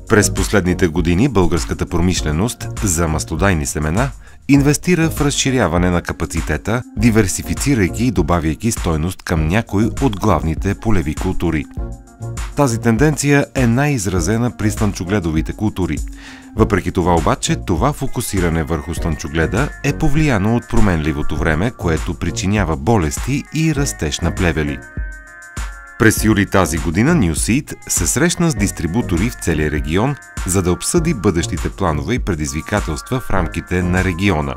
През последните години българската промишленост за маслодайни семена инвестира в разширяване на капацитета, диверсифицирайки и добавяйки стойност към някои от главните полеви култури. Тази тенденция е най-изразена при слънчогледовите култури. Въпреки това обаче, това фокусиране върху слънчогледа е повлияно от променливото време, което причинява болести и растеж на плевели. През юли тази година Nuseed се срещна с дистрибутори в целия регион, за да обсъди бъдещите планове и предизвикателства в рамките на региона.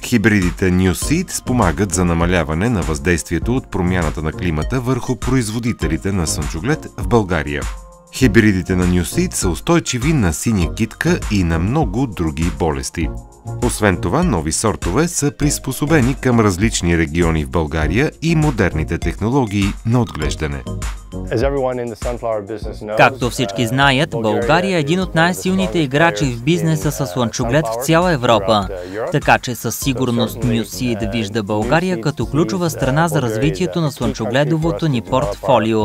Хибридите Nuseed спомагат за намаляване на въздействието от промяната на климата върху производителите на слънчоглед в България. Хибридите на Nuseed са устойчиви на синя китка и на много други болести. Освен това, нови сортове са приспособени към различни региони в България и модерните технологии на отглеждане. Както всички знаят, България е един от най-силните играчи в бизнеса със слънчоглед в цяла Европа. Така че със сигурност Nuseed вижда България като ключова страна за развитието на слънчогледовото ни портфолио.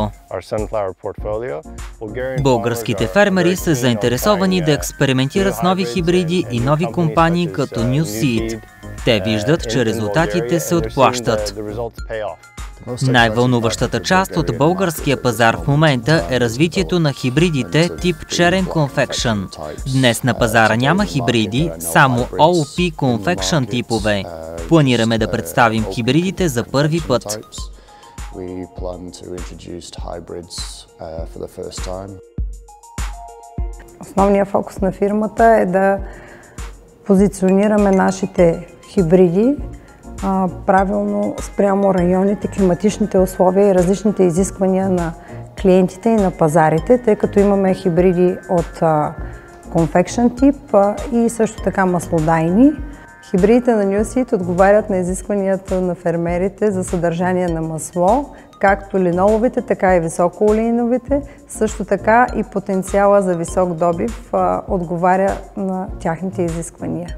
Българските фермери са заинтересовани да експериментират с нови хибриди и нови компании като Nuseed. Те виждат, че резултатите се отплащат. Най-вълнуващата част от българския пазар в момента е развитието на хибридите тип черен Confection. Днес на пазара няма хибриди, само OP Confection типове. Планираме да представим хибридите за първи път. Основният фокус на фирмата е да позиционираме нашите хибриди правилно спрямо районите, климатичните условия и различните изисквания на клиентите и на пазарите, тъй като имаме хибриди от Confection тип и също така маслодайни. Хибридите на Nuseed отговарят на изискванията на фермерите за съдържание на масло, както линоловите, така и високоолеиновите. Също така и потенциала за висок добив отговаря на тяхните изисквания.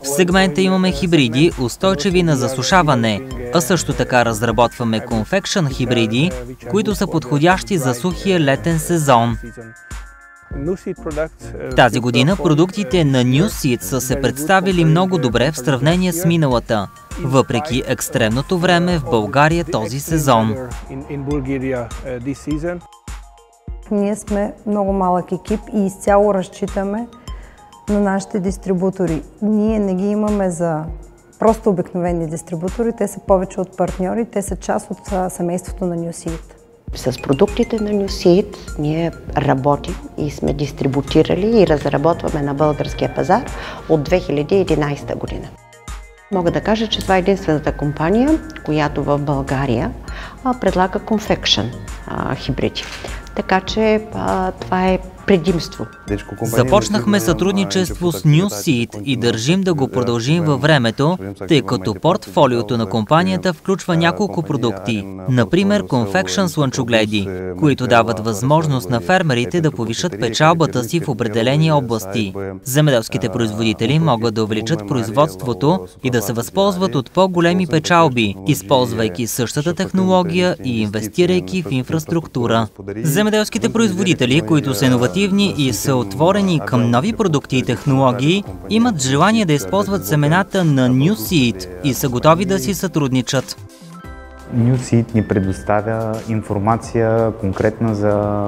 В сегмента имаме хибриди, устойчиви на засушаване, а също така разработваме Confection хибриди, които са подходящи за сухия летен сезон. Тази година продуктите на Nuseed са се представили много добре в сравнение с миналата, въпреки екстремното време в България този сезон. Ние сме много малък екип и изцяло разчитаме на нашите дистрибутори. Ние не ги имаме за просто обикновени дистрибутори, те са повече от партньори, те са част от семейството на Nuseed. С продуктите на Nuseed ние работим и сме дистрибутирали и разработваме на българския пазар от 2011 година. Мога да кажа, че това е единствената компания, която в България предлага Confection хибриди. Така че това е предимство. Започнахме сътрудничество с Nuseed и държим да го продължим във времето, тъй като портфолиото на компанията включва няколко продукти, например Confection слънчогледи, които дават възможност на фермерите да повишат печалбата си в определени области. Земеделските производители могат да увеличат производството и да се възползват от по-големи печалби, използвайки същата технология и инвестирайки в инфраструктура. Земеделските производители, които са иновативни и са отворени към нови продукти и технологии, имат желание да използват семената на Nuseed и са готови да си сътрудничат. Nuseed ни предоставя информация конкретна за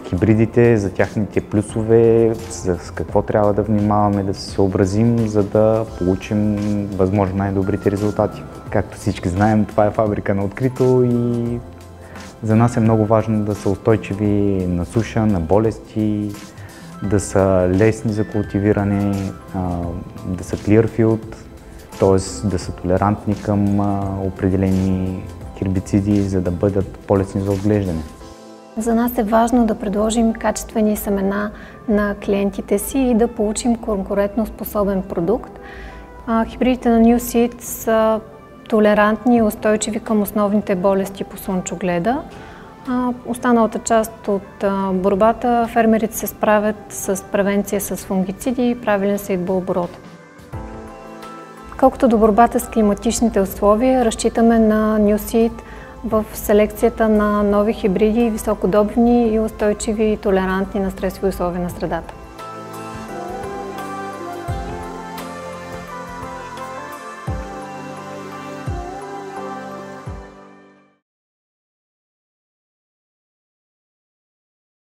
хибридите, за тяхните плюсове, с какво трябва да внимаваме, да се съобразим, за да получим възможно най-добрите резултати. Както всички знаем, това е фабрика на открито и за нас е много важно да са устойчиви на суша, на болести, да са лесни за култивиране, да са clearfield, т.е. да са толерантни към определени хербициди, за да бъдат по-лесни за отглеждане. За нас е важно да предложим качествени семена на клиентите си и да получим конкурентно способен продукт. Хибридите на NewSeed са толерантни и устойчиви към основните болести по слънчогледа. Останалата част от борбата фермерите се справят с превенция с фунгициди и правилен сеитбооборот. Колкото до борбата с климатичните условия, разчитаме на NewSeed в селекцията на нови хибриди, високодобивни и устойчиви и толерантни на стресови условия на средата.